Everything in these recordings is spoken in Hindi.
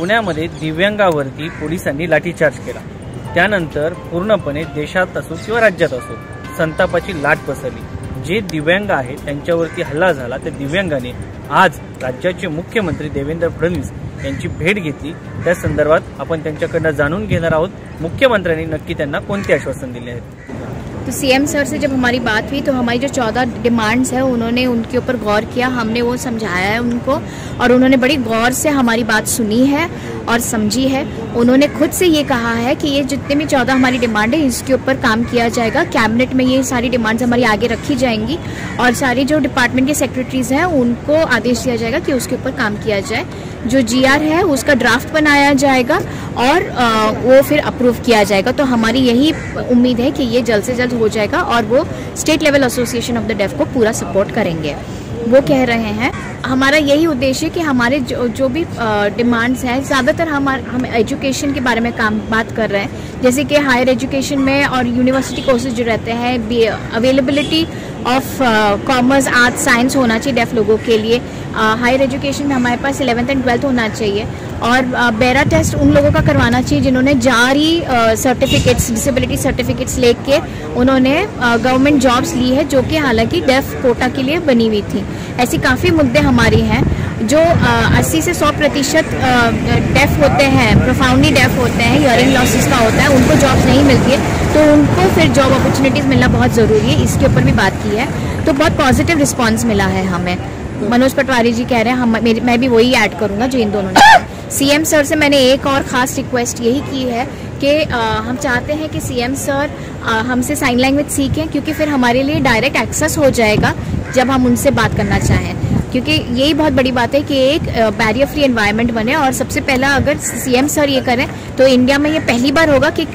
पुण्यामध्ये दिव्यांगावरती पोलिसांनी लाठीचार्ज केला। त्यानंतर पूर्णपणे देशात असो किंवा राज्यात असो संतापाची लाट पसरली। जे दिव्यांग आहेत त्यांच्यावरती हल्ला झाला, त्या दिव्यांगाने आज राज्याचे मुख्यमंत्री देवेंद्र फडणवीस यांची भेट घेतली। त्या संदर्भात आपण त्यांच्याकडून जाणून घेणार आहोत मुख्यमंत्र्यांनी नक्की त्यांना कोणते आश्वासन दिले आहेत। तो सीएम सर से जब हमारी बात हुई तो हमारी जो 14 डिमांड्स है उन्होंने उनके ऊपर गौर किया, हमने वो समझाया है उनको और उन्होंने बड़ी गौर से हमारी बात सुनी है और समझी है। उन्होंने खुद से ये कहा है कि ये जितने भी 14 हमारी डिमांड है इसके ऊपर काम किया जाएगा। कैबिनेट में ये सारी डिमांड्स हमारी आगे रखी जाएंगी और सारी जो डिपार्टमेंट के सेक्रेटरीज हैं उनको आदेश दिया जाएगा कि उसके ऊपर काम किया जाए। जो जीआर है उसका ड्राफ्ट बनाया जाएगा और वो फिर अप्रूव किया जाएगा। तो हमारी यही उम्मीद है कि ये जल्द से जल्द हो जाएगा और वो state level association of the deaf को पूरा सपोर्ट करेंगे। वो कह रहे हैं हमारा यही उद्देश्य है कि हमारे जो भी डिमांड्स हैं, ज़्यादातर हम एजुकेशन के बारे में बात कर रहे हैं, जैसे कि हायर एजुकेशन में और यूनिवर्सिटी कोर्सेज जो रहते हैं, availability of commerce, arts, science होना चाहिए डेफ लोगों के लिए। हायर एजुकेशन में हमारे पास 11th एंड 12th होना चाहिए और बेरा टेस्ट उन लोगों का करवाना चाहिए जिन्होंने जारी सर्टिफिकेट्स, डिसेबिलिटी सर्टिफिकेट्स लेके उन्होंने गवर्नमेंट जॉब्स ली है, जो कि हालांकि डेफ कोटा के लिए बनी हुई थी। ऐसी काफ़ी मुद्दे हमारी हैं। जो 80 से 100% डेफ होते हैं, प्रोफाउंडली डेफ होते हैं, हियरिंग लॉसेस का होता है, उनको जॉब्स नहीं मिलती है, तो उनको फिर जॉब अपॉर्चुनिटीज़ मिलना बहुत ज़रूरी है। इसके ऊपर भी बात की है तो बहुत पॉजिटिव रिस्पॉन्स मिला है हमें। मनोज पटवारी जी कह रहे हैं, मैं भी वही ऐड करूंगा जो इन दोनों ने। सीएम सर से मैंने एक और ख़ास रिक्वेस्ट यही की है कि हम चाहते हैं कि सीएम सर हमसे साइन लैंग्वेज सीखें, क्योंकि फिर हमारे लिए डायरेक्ट एक्सेस हो जाएगा जब हम उनसे बात करना चाहें। क्योंकि यही बहुत बड़ी बात है कि एक बैरियर फ्री एनवायरनमेंट बने और सबसे पहला अगर सीएम सर ये करें तो इंडिया में ये पहली बार होगा कि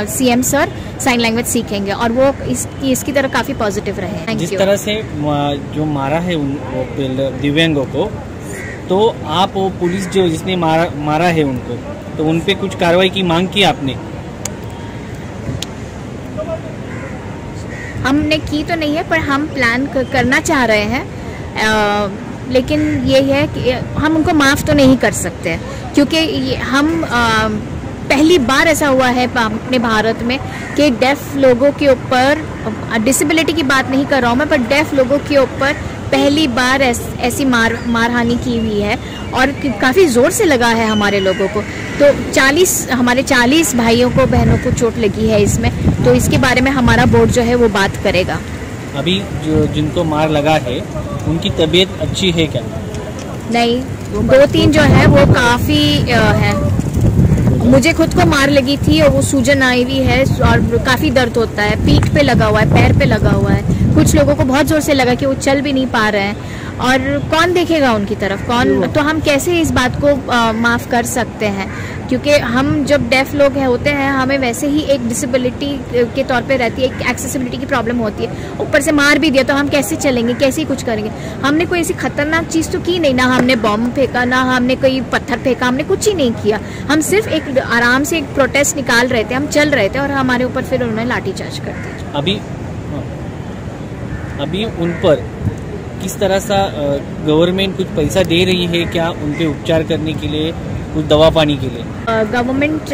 सीएम सर साइन लैंग्वेज सीखेंगे और वो इसकी तरफ काफ़ी पॉजिटिव रहे। जिस तरह से जो मारा है उन दिव्यांगों को, तो आप वो पुलिस जो जिसने मारा है उनको, तो उन पे कुछ कार्रवाई की मांग की आपने? हमने की तो नहीं है, पर हम प्लान करना चाह रहे हैं। लेकिन ये है कि हम उनको माफ़ तो नहीं कर सकते, क्योंकि हम पहली बार ऐसा हुआ है अपने भारत में कि डेफ लोगों के ऊपर, डिसेबिलिटी की बात नहीं कर रहा हूँ मैं, पर डेफ लोगों के ऊपर पहली बार ऐसी मारहानि की हुई है और काफ़ी ज़ोर से लगा है हमारे लोगों को। तो हमारे 40 भाइयों को, बहनों को चोट लगी है इसमें, तो इसके बारे में हमारा बोर्ड जो है वो बात करेगा। अभी जो जिनको मार लगा है उनकी तबीयत अच्छी है क्या? नहीं, 2-3 जो है वो काफ़ी है। मुझे खुद को मार लगी थी और वो सूजन आई हुई है और काफ़ी दर्द होता है, पीठ पे लगा हुआ है, पैर पे लगा हुआ है। कुछ लोगों को बहुत ज़ोर से लगा कि वो चल भी नहीं पा रहे हैं और कौन देखेगा उनकी तरफ, कौन? तो हम कैसे इस बात को माफ़ कर सकते हैं, क्योंकि हम जब डेफ लोग होते हैं हमें वैसे ही एक डिसेबिलिटी के तौर पे रहती है, एक एक्सेसिबिलिटी की प्रॉब्लम होती है, ऊपर से मार भी दिया तो हम कैसे चलेंगे, कैसे कुछ करेंगे? हमने कोई ऐसी खतरनाक चीज़ तो की नहीं, ना हमने बॉम्ब फेंका, ना हमने कोई पत्थर फेंका, हमने कुछ ही नहीं किया। हम सिर्फ एक आराम से एक प्रोटेस्ट निकाल रहे थे, हम चल रहे थे और हमारे ऊपर फिर उन्होंने लाठीचार्ज कर दिया। अभी उन पर किस तरह सा गवर्नमेंट कुछ पैसा दे रही है क्या उनके उपचार करने के लिए, कुछ दवा पानी के लिए? गवर्नमेंट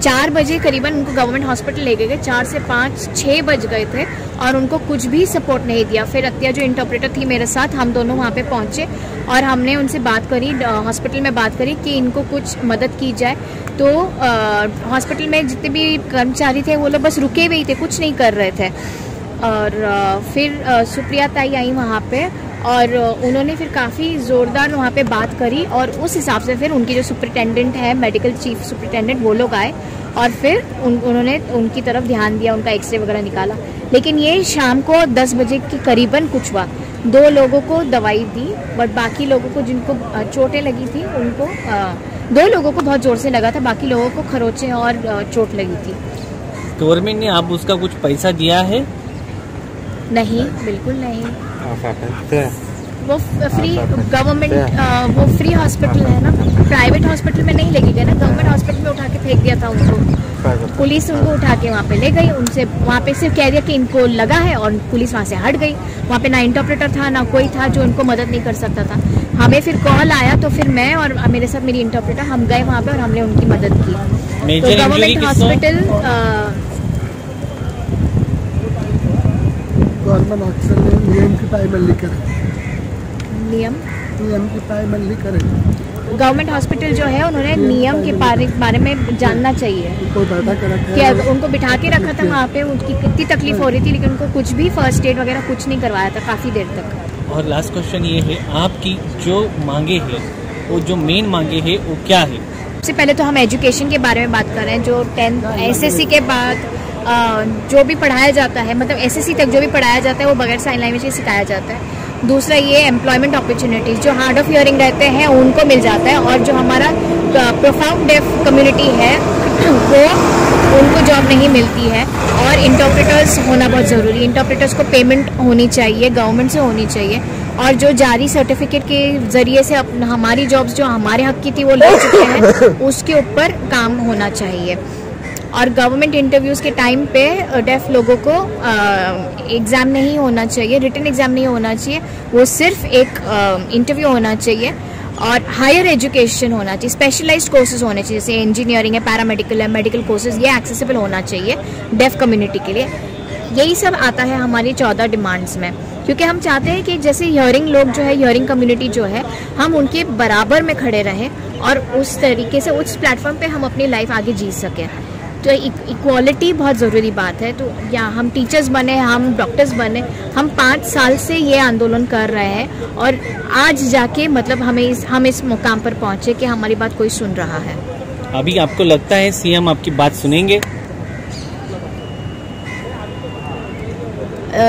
4 बजे करीबन उनको गवर्नमेंट हॉस्पिटल ले गए, 4 से 5, 6 बज गए थे और उनको कुछ भी सपोर्ट नहीं दिया। फिर अत्या जो इंटरप्रेटर थी मेरे साथ, हम दोनों वहाँ पे पहुँचे और हमने उनसे बात करी, हॉस्पिटल में बात करी कि इनको कुछ मदद की जाए। तो हॉस्पिटल में जितने भी कर्मचारी थे वो लोग बस रुके हुए थे, कुछ नहीं कर रहे थे। और फिर सुप्रिया ताई आई वहाँ पे और उन्होंने फिर काफ़ी ज़ोरदार वहाँ पे बात करी और उस हिसाब से फिर उनकी जो सुपरिटेंडेंट है, मेडिकल चीफ सुपरिटेंडेंट, वो लोग आए और फिर उन्होंने उनकी तरफ ध्यान दिया, उनका एक्सरे वगैरह निकाला। लेकिन ये शाम को 10 बजे के करीबन कुछ हुआ, 2 लोगों को दवाई दी, बट बाकी लोगों को जिनको चोटें लगी थी उनको 2 लोगों को बहुत ज़ोर से लगा था, बाकी लोगों को खरोंचें और चोट लगी थी। गवर्नमेंट ने आप उसका कुछ पैसा दिया है? नहीं, बिल्कुल नहीं। वो फ्री गवर्नमेंट वो फ्री हॉस्पिटल है ना, प्राइवेट हॉस्पिटल में नहीं लेके गए ना, गवर्नमेंट हॉस्पिटल में उठा के फेंक दिया था उनको। पुलिस उनको उठा के वहाँ पे ले गई, उनसे वहाँ पे सिर्फ कह दिया कि इनको लगा है और पुलिस वहाँ से हट गई। वहाँ पे ना इंटरप्रेटर था ना कोई था जो उनको मदद नहीं कर सकता था। हमें फिर कॉल आया तो फिर मैं और मेरे साथ मेरी इंटरप्रेटर हम गए वहाँ पे और हमने उनकी मदद की। तो गवर्नमेंट हॉस्पिटल गवर्नमेंट हॉस्पिटल नियम की पायबंदी करे, नियम की पायबंदी करे। गवर्नमेंट हॉस्पिटल जो है उन्होंने नियम के बारे में जानना चाहिए कि उनको बिठा के रखा था वहाँ पे, उनकी कितनी तकलीफ हो रही थी लेकिन उनको कुछ भी फर्स्ट एड वगैरह कुछ नहीं करवाया था काफ़ी देर तक। और लास्ट क्वेश्चन ये है, आपकी जो मांगे है वो जो मेन मांगे है वो क्या है? सबसे पहले तो हम एजुकेशन के बारे में बात कर रहे हैं। जो 10th SSC के बाद जो भी पढ़ाया जाता है, मतलब SSC तक जो भी पढ़ाया जाता है वो बगैर साइन लैंग्वेज के सिखाया जाता है। दूसरा ये एम्प्लॉयमेंट अपॉर्चुनिटीज जो हार्ड ऑफ हियरिंग रहते हैं उनको मिल जाता है, और जो हमारा प्रोफाउंड डेफ कम्युनिटी है वो उनको जॉब नहीं मिलती है। और इंटरप्रेटर्स होना बहुत ज़रूरी है, इंटरप्रेटर्स को पेमेंट होनी चाहिए, गवर्नमेंट से होनी चाहिए। और जो जारी सर्टिफिकेट के ज़रिए से हमारी जॉब्स जो हमारे हक की थी वो ले चुके हैं, उसके ऊपर काम होना चाहिए। और गवर्नमेंट इंटरव्यूज़ के टाइम पे डेफ लोगों को एग्ज़ाम नहीं होना चाहिए, रिटन एग्ज़ाम नहीं होना चाहिए, वो सिर्फ एक इंटरव्यू होना चाहिए। और हायर एजुकेशन होना चाहिए, स्पेशलाइज्ड कोर्सेज होने चाहिए, जैसे इंजीनियरिंग है, पैरामेडिकल है, मेडिकल कोर्सेज, ये एक्सेसिबल होना चाहिए डेफ कम्युनिटी के लिए। यही सब आता है हमारी 14 डिमांड्स में, क्योंकि हम चाहते हैं कि जैसे हियरिंग लोग जो है, हियरिंग कम्युनिटी जो है, हम उनके बराबर में खड़े रहें और उस तरीके से उस प्लेटफॉर्म पे हम अपनी लाइफ आगे जी सकें। तो इक्वालिटी बहुत ज़रूरी बात है। तो या हम टीचर्स बने, हम डॉक्टर्स बने, हम 5 साल से ये आंदोलन कर रहे हैं और आज जाके मतलब हम इस मुकाम पर पहुँचे कि हमारी बात कोई सुन रहा है। अभी आपको लगता है CM आपकी बात सुनेंगे?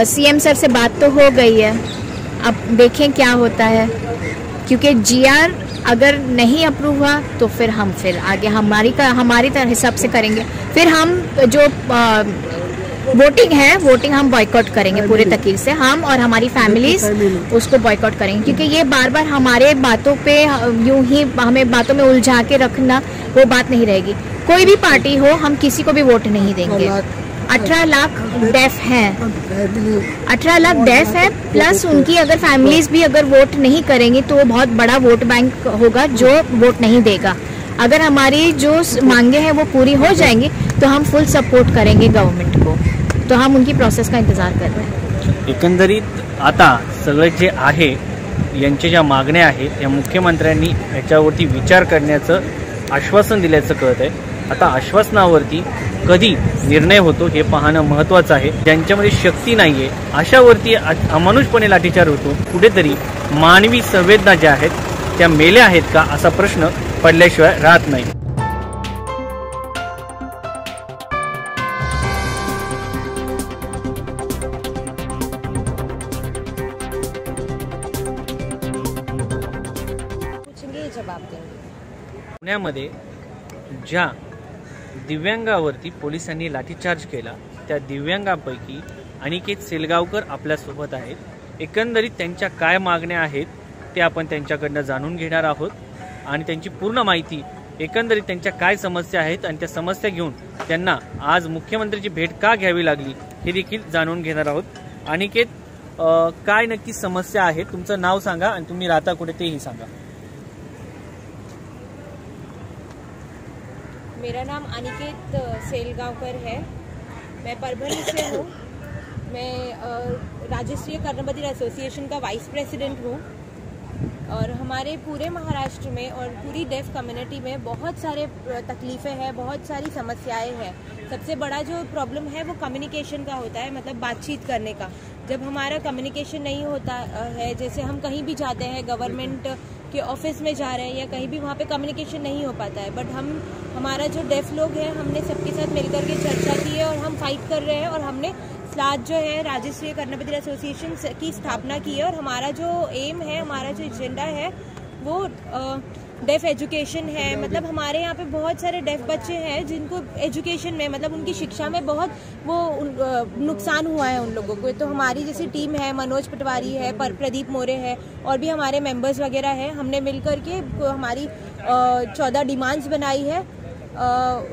CM सर से बात तो हो गई है, अब देखें क्या होता है, क्योंकि GR अगर नहीं अप्रूव हुआ तो फिर हम आगे हमारी तरह हिसाब से करेंगे। फिर हम जो वोटिंग हम बॉयकॉट करेंगे पूरे तकीर से, हम और हमारी फैमिलीज उसको बॉयकॉट करेंगे, क्योंकि ये बार बार हमारे बातों पे यूं ही हमें बातों में उलझा के रखना वो बात नहीं रहेगी। कोई भी पार्टी हो, हम किसी को भी वोट नहीं देंगे। 18 लाख डेफ हैं, 18 लाख डेफ है, प्लस उनकी अगर फैमिलीज भी अगर वोट नहीं करेंगी तो वो बहुत बड़ा वोट बैंक होगा जो वोट नहीं देगा। अगर हमारी जो मांगे हैं वो पूरी हो जाएंगी तो हम फुल सपोर्ट करेंगे गवर्नमेंट को, तो हम उनकी प्रोसेस का इंतजार कर रहे हैं। एकंदरीत आता सगळं जे आहे, यांच्या ज्या मागण्या आहेत या मुख्यमंत्र्यांनी याच्यावरती विचार करण्याचं आश्वासन दिल्याचं कळत आहे। आता आश्वासनावरती कधी निर्णय होतो हे पाहणं महत्त्वाचं आहे। ज्यांच्यामध्ये शक्ती नाहीये अशावरती अमानुषपणे लाठीचार्ज होतो, कुठेतरी मानवी संवेदना ज्या आहेत त्या मेल्या आहेत का असा प्रश्न पडल्याशिवाय राहत नाही। पुण्यामध्ये ज्या दिव्यांगावरती पोलिसांनी लाठीचार्ज केला त्या दिव्यांगांपैकी अनिकेत सेलगावकर आपल्यासोबत आहेत। एकंदरीत त्यांच्या काय मागण्या आहेत ते आपण त्यांच्याकडनं जाणून घेणार आहोत आणि त्यांची पूर्ण माहिती, एकंदरीत त्यांच्या काय समस्या आहेत आणि त्या समस्या घेऊन त्यांना आज मुख्यमंत्र्यांची भेट का घ्यावी लागली हे देखील जाणून घेणार आहोत। अनिकेत, काय नक्की समस्या आहे? तुमचं नाव सांगा आणि तुम्ही राहता कुठे तेही सांगा। मेरा नाम अनिकेत सेलगावकर है, मैं परभणी से हूँ। मैं राजस्थीय कर्णबधिर एसोसिएशन का वाइस प्रेसिडेंट हूँ और हमारे पूरे महाराष्ट्र में और पूरी डेफ कम्युनिटी में बहुत सारे तकलीफ़ें हैं, बहुत सारी समस्याएं हैं। सबसे बड़ा जो प्रॉब्लम है वो कम्युनिकेशन का होता है, मतलब बातचीत करने का। जब हमारा कम्युनिकेशन नहीं होता है, जैसे हम कहीं भी जाते हैं, गवर्नमेंट के ऑफिस में जा रहे हैं या कहीं भी, वहाँ पे कम्युनिकेशन नहीं हो पाता है। बट हमारा जो डेफ लोग हैं, हमने सबके साथ मिलकर के चर्चा की है और हम फाइट कर रहे हैं और हमने स्लाज जो है राजस्थीय कर्णबधिर एसोसिएशन की स्थापना की है। और हमारा जो एम है, हमारा जो एजेंडा है वो डेफ एजुकेशन है। मतलब हमारे यहाँ पे बहुत सारे डेफ बच्चे हैं जिनको एजुकेशन में मतलब उनकी शिक्षा में बहुत वो नुकसान हुआ है उन लोगों को। तो हमारी जैसी टीम है, मनोज पटवारी है, प्रदीप मोरे है और भी हमारे मेंबर्स वगैरह हैं, हमने मिलकर के हमारी 14 डिमांड्स बनाई है।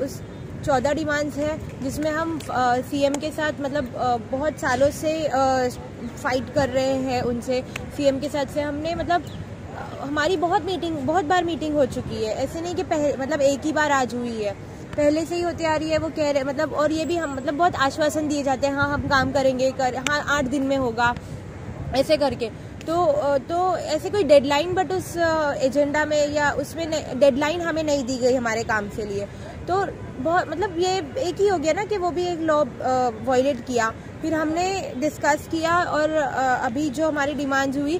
उस 14 डिमांड्स है जिसमें हम सीएम के साथ मतलब बहुत सालों से फाइट कर रहे हैं उनसे। सीएम के साथ से हमने मतलब हमारी बहुत बार मीटिंग हो चुकी है। ऐसे नहीं कि मतलब एक ही बार आज हुई है, पहले से ही होती आ रही है। वो कह रहे मतलब और ये भी हम मतलब बहुत आश्वासन दिए जाते हैं, हाँ हम काम करेंगे, हाँ 8 दिन में होगा ऐसे करके। तो ऐसे कोई डेडलाइन बट उस एजेंडा में या उसमें डेडलाइन हमें नहीं दी गई हमारे काम के लिए। तो बहुत मतलब ये एक ही हो गया ना कि वो भी एक लॉ वायलेट किया। फिर हमने डिस्कस किया और अभी जो हमारी डिमांड्स हुई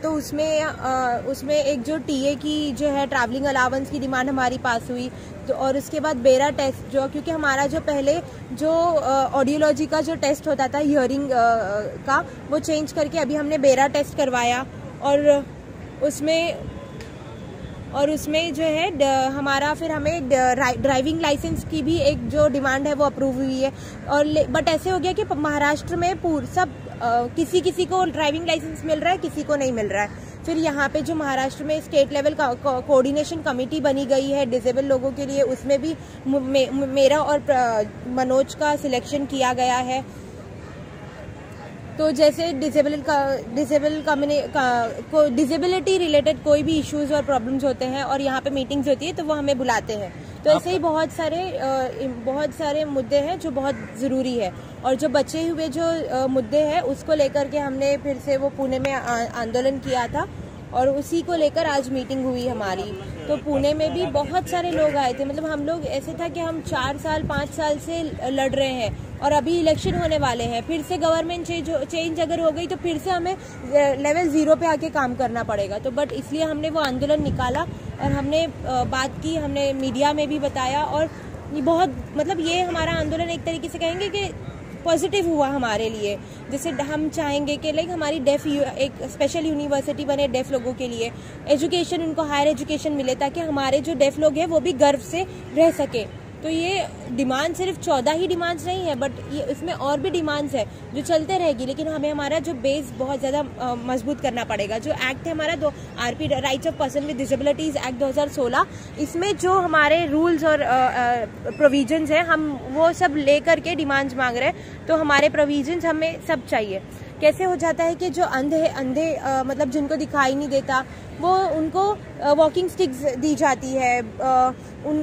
तो उसमें एक जो टीए की जो है ट्रैवलिंग अलाउंस की डिमांड हमारी पास हुई। तो और उसके बाद बेरा टेस्ट जो, क्योंकि हमारा जो पहले जो ऑडियोलॉजी का जो टेस्ट होता था हियरिंग का, वो चेंज करके अभी हमने बेरा टेस्ट करवाया और उसमें जो है हमारा फिर हमें ड्राइविंग लाइसेंस की भी एक जो डिमांड है वो अप्रूव हुई है। और बट ऐसे हो गया कि महाराष्ट्र में सब किसी को ड्राइविंग लाइसेंस मिल रहा है, किसी को नहीं मिल रहा है। फिर यहाँ पे जो महाराष्ट्र में स्टेट लेवल का कोऑर्डिनेशन कमेटी बनी गई है डिसेबल लोगों के लिए, उसमें भी मेरा और मनोज का सिलेक्शन किया गया है। तो जैसे डिसेबिलिटी रिलेटेड कोई भी इश्यूज और प्रॉब्लम्स होते हैं और यहाँ पे मीटिंग्स होती है तो वो हमें बुलाते हैं। तो ऐसे ही बहुत सारे मुद्दे हैं जो बहुत ज़रूरी है। और जो बचे हुए जो मुद्दे हैं उसको लेकर के हमने फिर से वो पुणे में आंदोलन किया था और उसी को लेकर आज मीटिंग हुई हमारी। तो पुणे में भी बहुत सारे लोग आए थे। मतलब हम लोग ऐसे था कि हम 4-5 साल से लड़ रहे हैं और अभी इलेक्शन होने वाले हैं, फिर से गवर्नमेंट चेंज अगर हो गई तो फिर से हमें लेवल 0 पे आके काम करना पड़ेगा। तो बट इसलिए हमने वो आंदोलन निकाला और हमने बात की, हमने मीडिया में भी बताया और बहुत मतलब ये हमारा आंदोलन एक तरीके से कहेंगे कि पॉजिटिव हुआ हमारे लिए। जैसे हम चाहेंगे कि लाइक हमारी डेफ एक स्पेशल यूनिवर्सिटी बने डेफ लोगों के लिए, एजुकेशन उनको हायर एजुकेशन मिले ताकि हमारे जो डेफ लोग हैं वो भी गर्व से रह सके। तो ये डिमांड सिर्फ 14 ही डिमांड्स नहीं है बट ये इसमें और भी डिमांड्स है जो चलते रहेगी। लेकिन हमें हमारा जो बेस बहुत ज़्यादा मजबूत करना पड़ेगा। जो एक्ट है हमारा RP rights of person with disabilities act 2016, इसमें जो हमारे रूल्स और प्रोविजंस हैं हम वो सब लेकर के डिमांड्स मांग रहे हैं। तो हमारे प्रोविजंस हमें सब चाहिए। कैसे हो जाता है कि जो अंधे मतलब जिनको दिखाई नहीं देता वो उनको वॉकिंग स्टिक्स दी जाती है,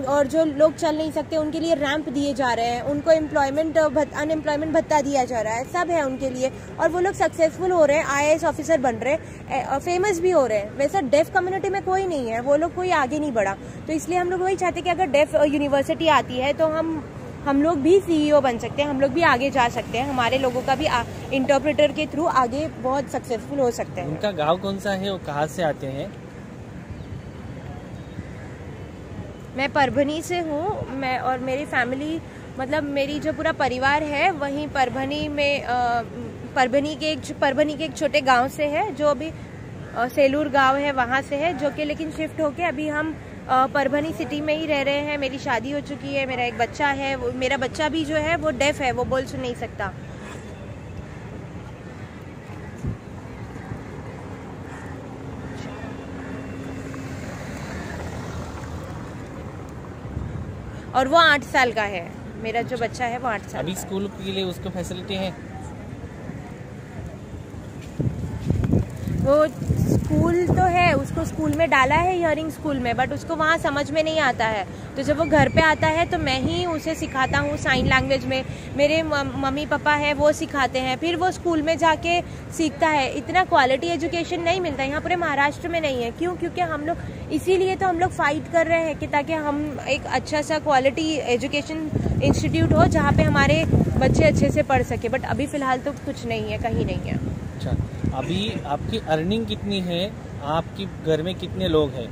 और जो लोग चल नहीं सकते उनके लिए रैंप दिए जा रहे हैं, उनको अनएम्प्लॉयमेंट भत्ता दिया जा रहा है, सब है उनके लिए। और वो लोग सक्सेसफुल हो रहे हैं, IAS ऑफिसर बन रहे हैं, फेमस भी हो रहे हैं। वैसा डेफ कम्युनिटी में कोई नहीं है, वो लोग कोई आगे नहीं बढ़ा। तो इसलिए हम लोग वही चाहते हैं कि अगर डेफ यूनिवर्सिटी आती है तो हम लोग भी CEO बन सकते हैं, हम लोग भी आगे जा सकते हैं, हमारे लोगों का भी इंटरप्रेटर के थ्रू आगे बहुत सक्सेसफुल हो सकते हैं। उनका गांव कौन सा है, वो कहाँ से आते हैं? मैं परभनी से हूँ। मैं और मेरी फैमिली मतलब मेरी जो पूरा परिवार है वहीं परभनी में परभनी के एक छोटे गांव से है, जो अभी सेलूर गांव है वहाँ से है, जो कि लेकिन शिफ्ट होके अभी हम परभनी सिटी में ही रह रहे हैं। मेरी शादी हो चुकी है, मेरा एक बच्चा है, मेरा बच्चा भी जो है वो डेफ है, वो बोल सुन नहीं सकता। और वो 8 साल का है, मेरा जो बच्चा है वो 8 साल। अभी स्कूल के लिए उसको फैसिलिटी है? वो स्कूल तो है, उसको स्कूल में डाला है हियरिंग स्कूल में, बट उसको वहाँ समझ में नहीं आता है। तो जब वो घर पे आता है तो मैं ही उसे सिखाता हूँ साइन लैंग्वेज में, मेरे मम्मी पापा है वो सिखाते हैं, फिर वो स्कूल में जाके सीखता है। इतना क्वालिटी एजुकेशन नहीं मिलता यहाँ पूरे महाराष्ट्र में, नहीं है। क्यों? क्योंकि हम लोग इसीलिए तो हम लोग फाइट कर रहे हैं कि ताकि हम एक अच्छा सा क्वालिटी एजुकेशन इंस्टीट्यूट हो जहाँ पे हमारे बच्चे अच्छे से पढ़ सके। बट अभी फिलहाल तो कुछ नहीं है, कहीं नहीं है। अच्छा, अभी आपकी अर्निंग कितनी है? आपके घर में कितने लोग हैं?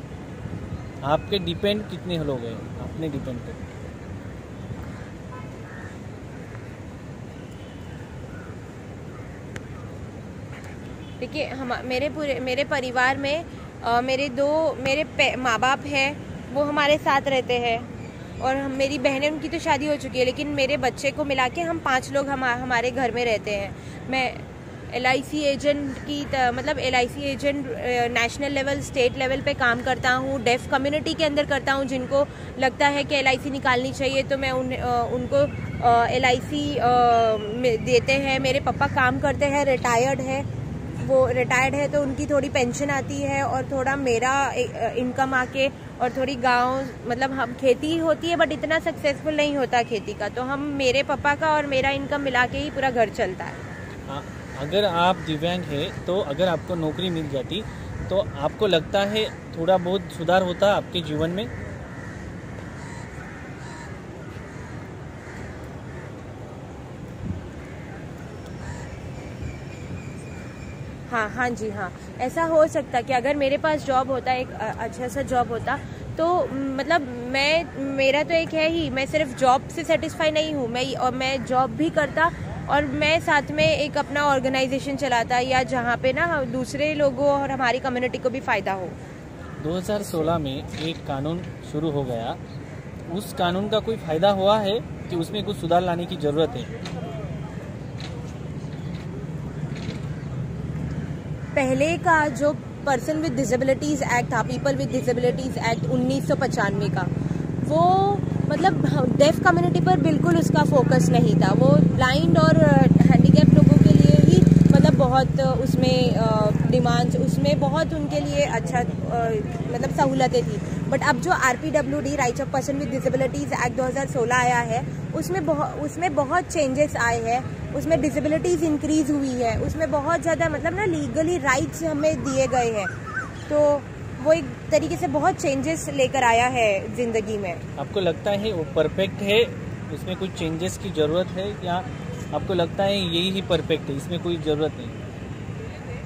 आपके डिपेंड कितने लोग हैं अपने डिपेंड पे? देखिए मेरे परिवार में मेरे माँ बाप हैं, वो हमारे साथ रहते हैं, और मेरी बहनें, उनकी तो शादी हो चुकी है, लेकिन मेरे बच्चे को मिला के हम 5 लोग हमारे घर में रहते हैं। मैं LIC एजेंट मतलब LIC agent national level, state level पे काम करता हूँ। डेफ कम्युनिटी के अंदर करता हूँ। जिनको लगता है कि LIC निकालनी चाहिए तो मैं उनको LIC देते हैं। मेरे पापा काम करते हैं, रिटायर्ड है तो उनकी थोड़ी पेंशन आती है, और थोड़ा मेरा इनकम आके, और थोड़ी गांव मतलब हम खेती होती है बट इतना सक्सेसफुल नहीं होता खेती का, तो हम मेरे पापा का और मेरा इनकम मिला के ही पूरा घर चलता है। अगर आप दिव्यांग हैं तो अगर आपको नौकरी मिल जाती तो आपको लगता है थोड़ा बहुत सुधार होता आपके जीवन में? हाँ जी, ऐसा हो सकता कि अगर मेरे पास जॉब होता, एक अच्छा सा जॉब होता, तो मतलब मेरा तो एक है ही, मैं सिर्फ जॉब से सेटिस्फाई नहीं हूँ, मैं जॉब भी करता और मैं साथ में एक अपना ऑर्गेनाइजेशन चलाता, या जहाँ पे ना दूसरे लोगों और हमारी कम्युनिटी को भी फ़ायदा हो। 2016 में एक कानून शुरू हो गया, उस कानून का कोई फ़ायदा हुआ है कि उसमें कुछ सुधार लाने की ज़रूरत है? पहले का जो पर्सन विद डिसेबिलिटीज़ एक्ट था, पीपल विद डिसेबिलिटीज़ एक्ट 1995 का, वो मतलब डेफ कम्युनिटी पर बिल्कुल उसका फोकस नहीं था। वो ब्लाइंड और हैंडीकैप लोगों के लिए ही मतलब बहुत उसमें डिमांड्स, उसमें बहुत उनके लिए अच्छा मतलब सहूलतें थी। बट अब जो RPWD, rights of person with disabilities act 2016 आया है, उसमें बहुत चेंजेस आए हैं, उसमें डिसेबिलिटीज़ इंक्रीज हुई है, उसमें बहुत ज़्यादा मतलब ना लीगली राइट्स हमें दिए गए हैं, तो वो एक तरीके से बहुत चेंजेस लेकर आया है ज़िंदगी में। आपको लगता है वो परफेक्ट है, उसमें कुछ चेंजेस की ज़रूरत है, या आपको लगता है यही ही परफेक्ट है, इसमें कोई ज़रूरत नहीं?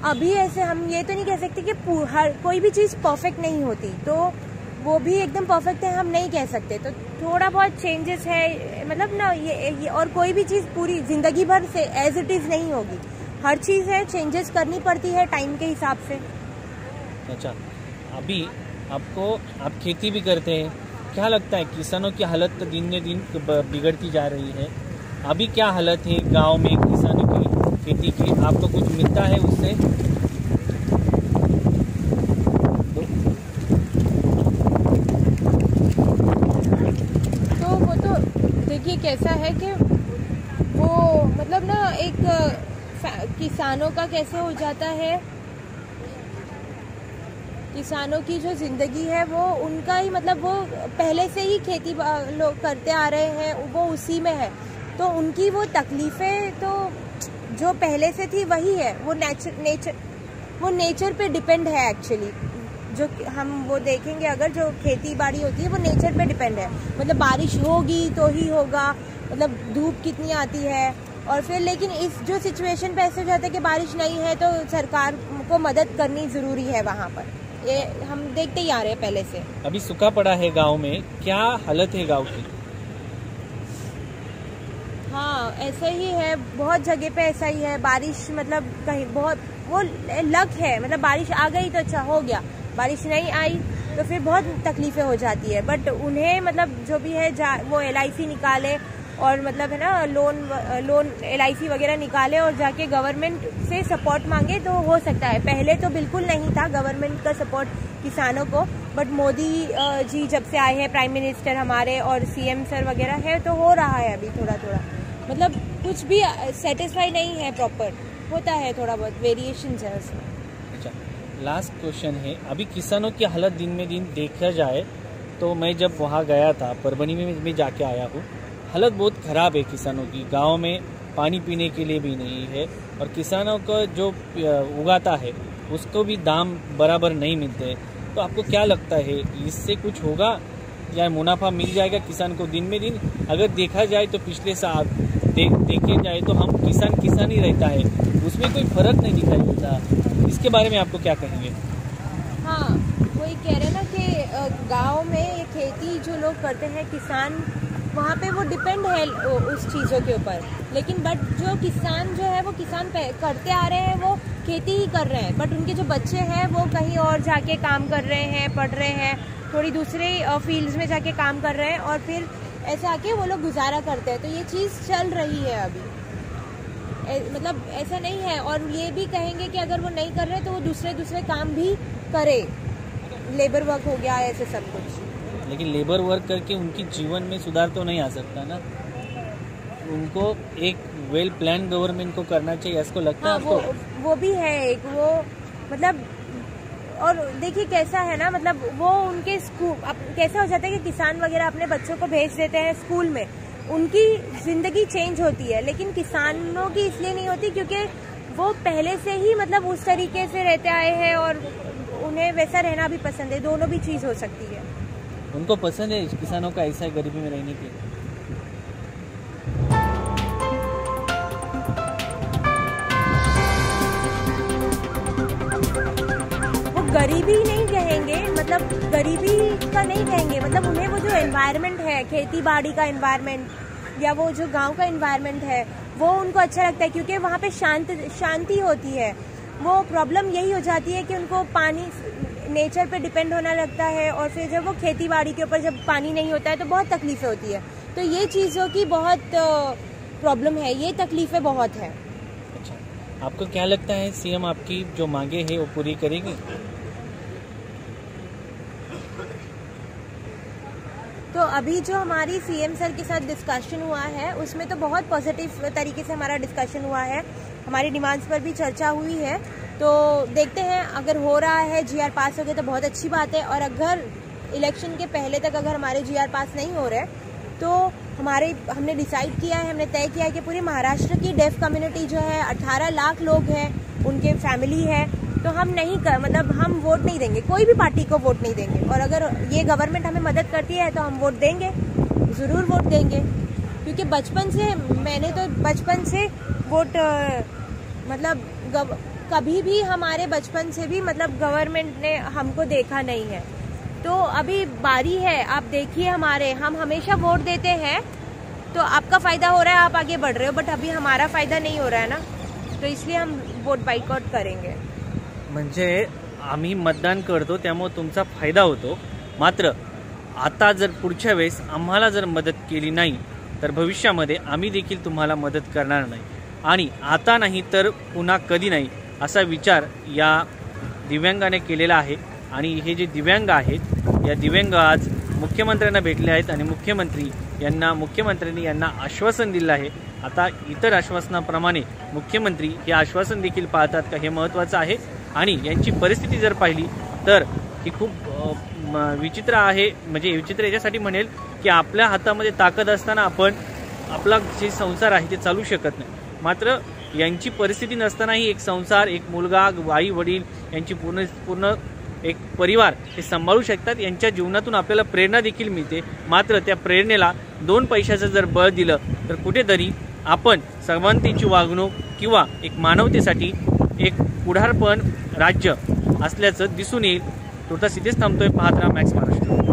अभी ऐसे हम ये तो नहीं कह सकते कि कोई भी चीज़ परफेक्ट नहीं होती, तो वो भी एकदम परफेक्ट है हम नहीं कह सकते, तो थोड़ा बहुत चेंजेस है, मतलब ना ये और कोई भी चीज़ पूरी ज़िंदगी भर से एज इट इज़ नहीं होगी, हर चीज़ है चेंजेस करनी पड़ती है टाइम के हिसाब से। अच्छा, अभी आप खेती भी करते हैं, क्या लगता है किसानों की हालत दिन में दिन बिगड़ती जा रही है? अभी क्या हालत है गांव में किसानों की खेती की? आपको कुछ मिलता है उससे? तो वो तो देखिए कैसा है कि वो मतलब ना एक किसानों का कैसे हो जाता है, किसानों की जो ज़िंदगी है वो उनका ही मतलब वो पहले से ही खेती लोग करते आ रहे हैं, वो उसी में है, तो उनकी वो तकलीफ़ें तो जो पहले से थी वही है, वो नेचर पे डिपेंड है एक्चुअली। जो हम वो देखेंगे अगर जो खेती बाड़ी होती है वो नेचर पे डिपेंड है, मतलब बारिश होगी तो ही होगा, मतलब धूप कितनी आती है, और फिर लेकिन इस जो सिचुएशन पे ऐसे हो जाता है कि बारिश नहीं है तो सरकार को मदद करनी ज़रूरी है वहाँ पर, ये हम देखते ही आ रहे हैं पहले से। अभी सूखा पड़ा है गांव में, क्या हालत है गांव की? हाँ ऐसा ही है, बहुत जगह पे ऐसा ही है, बारिश मतलब कहीं बहुत वो लक है, मतलब बारिश आ गई तो अच्छा हो गया, बारिश नहीं आई तो फिर बहुत तकलीफ़ें हो जाती है। बट उन्हें मतलब जो भी है वो LIC निकाले और मतलब है ना लोन LIC वगैरह निकाले और जाके गवर्नमेंट से सपोर्ट मांगे तो हो सकता है। पहले तो बिल्कुल नहीं था गवर्नमेंट का सपोर्ट किसानों को, बट मोदी जी जब से आए हैं, प्राइम मिनिस्टर हमारे और CM सर वगैरह है, तो हो रहा है अभी थोड़ा थोड़ा, मतलब कुछ भी सेटिस्फाई नहीं है प्रॉपर, होता है थोड़ा बहुत वेरिएशंस है उसमें। अच्छा, लास्ट क्वेश्चन है, अभी किसानों की हालत दिन में दिन देखा जाए तो मैं जब वहाँ गया था परभनी में मैं जाके आया हूँ, हालत बहुत ख़राब है किसानों की। गांव में पानी पीने के लिए भी नहीं है और किसानों को जो उगाता है उसको भी दाम बराबर नहीं मिलते। तो आपको क्या लगता है इससे कुछ होगा या मुनाफा मिल जाएगा किसान को दिन में दिन? अगर देखा जाए तो पिछले साल देखे जाए तो हम किसान ही रहता है, उसमें कोई फर्क नहीं दिखाई देता। इसके बारे में आपको क्या कहेंगे? हाँ वही कह रहे हैं ना कि गांव में ये खेती जो लोग करते हैं किसान, वहाँ पे वो डिपेंड है उस चीज़ों के ऊपर। लेकिन बट जो किसान जो है वो किसान करते आ रहे हैं, वो खेती ही कर रहे हैं, बट उनके जो बच्चे हैं वो कहीं और जाके काम कर रहे हैं, पढ़ रहे हैं, थोड़ी दूसरे फील्ड्स में जाके काम कर रहे हैं और फिर ऐसे आके वो लोग गुजारा करते हैं। तो ये चीज़ चल रही है अभी, मतलब ऐसा नहीं है। और ये भी कहेंगे कि अगर वो नहीं कर रहे तो वो दूसरे काम भी करे, लेबर वर्क हो गया, ऐसे सब कुछ। लेकिन लेबर वर्क करके उनकी जीवन में सुधार तो नहीं आ सकता ना, उनको एक वेल प्लान गवर्नमेंट को करना चाहिए, इसको लगता है आपको? वो भी है एक, वो मतलब, और देखिए कैसा है ना, मतलब वो उनके स्कूल कैसा हो जाता है कि किसान वगैरह अपने बच्चों को भेज देते हैं स्कूल में, उनकी जिंदगी चेंज होती है, लेकिन किसानों की इसलिए नहीं होती क्योंकि वो पहले से ही मतलब उस तरीके से रहते आए हैं और उन्हें वैसा रहना भी पसंद है। दोनों भी चीज हो सकती है। उनको पसंद है किसानों का ऐसा गरीबी में रहने की। वो गरीबी नहीं कहेंगे, मतलब गरीबी का नहीं कहेंगे, मतलब उन्हें वो जो एनवायरनमेंट है, खेती बाड़ी का एनवायरनमेंट या वो जो गांव का एनवायरनमेंट है, वो उनको अच्छा लगता है क्योंकि वहाँ पे शांति होती है। वो प्रॉब्लम यही हो जाती है कि उनको पानी, नेचर पे डिपेंड होना लगता है और फिर जब वो खेती बाड़ी के ऊपर जब पानी नहीं होता है तो बहुत तकलीफें होती है। तो ये चीज़ों की बहुत प्रॉब्लम है, ये तकलीफें बहुत है। अच्छा, आपको क्या लगता है सीएम आपकी जो मांगे हैं वो पूरी करेगी? तो अभी जो हमारी सीएम सर के साथ डिस्कशन हुआ है उसमें तो बहुत पॉजिटिव तरीके से हमारा डिस्कशन हुआ है, हमारी डिमांड्स पर भी चर्चा हुई है। तो देखते हैं, अगर हो रहा है जीआर पास हो गया तो बहुत अच्छी बात है, और अगर इलेक्शन के पहले तक अगर हमारे जीआर पास नहीं हो रहे तो हमने डिसाइड किया है, हमने तय किया है कि पूरे महाराष्ट्र की डेफ कम्युनिटी जो है 18 लाख लोग हैं, उनके फैमिली है, तो हम मतलब हम वोट नहीं देंगे, कोई भी पार्टी को वोट नहीं देंगे। और अगर ये गवर्नमेंट हमें मदद करती है तो हम वोट देंगे, ज़रूर वोट देंगे, क्योंकि बचपन से मैंने तो बचपन से वोट मतलब कभी भी हमारे बचपन से भी मतलब गवर्नमेंट ने हमको देखा नहीं है। तो अभी बारी है, आप देखिए हम हमेशा वोट देते हैं, तो आपका फायदा हो रहा है, आप आगे बढ़ रहे हो, बट अभी हमारा फायदा नहीं हो रहा है ना, तो इसलिए हम वोट बायकॉट करेंगे। म्हणजे आम्ही मतदान करतो त्यामुळे तुमचा फायदा होतो, मात्र आता जर पुढच्या वेळेस आम्हाला जर मदत केली नाही तर भविष्यामध्ये आम्ही देखील तुम्हाला मदत करणार नाही, आणि आता नाही तर पुन्हा कधी नाही असा विचार या दिव्यांगाने केलेला आहे। आणि हे जे दिव्यांग आहेत या दिव्यांग आज मुख्यमंत्र्यांना भेटले आहेत आणि मुख्यमंत्र्यांनी यांना आश्वासन दिलं आहे। आता इतर आश्वासनाप्रमाणे मुख्यमंत्री हे आश्वासन देखील पाळतात का हे महत्त्वाचं आहे। आणि यांची परिस्थिती जर पाहिली तर ही खूप विचित्र आहे, म्हणजे विचित्र याच्यासाठी म्हणेल की आपल्या हातामध्ये ताकद असताना आपण आपला जे संसार आहे ते चालू शकत नाही, मात्र यांची परिस्थिती नसतानाही एक संसार, एक मुलगा, आई वडील यांची पूर्ण एक परिवार हे सांभाळू शकतात। यांच्या जीवनातून आपल्याला प्रेरणा देखील मिळते, मात्र त्या प्रेरणेला 2 पैशाचं जर बळ दिलं तर कुठेतरी आपण समानतेची वागणूक किंवा एक मानवतेसाठी एक पुढारपण राज्य असल्याचं दिसून येईल। तोटा इथेच थांबतोय, पाहत राहा मॅक्स महाराष्ट्र।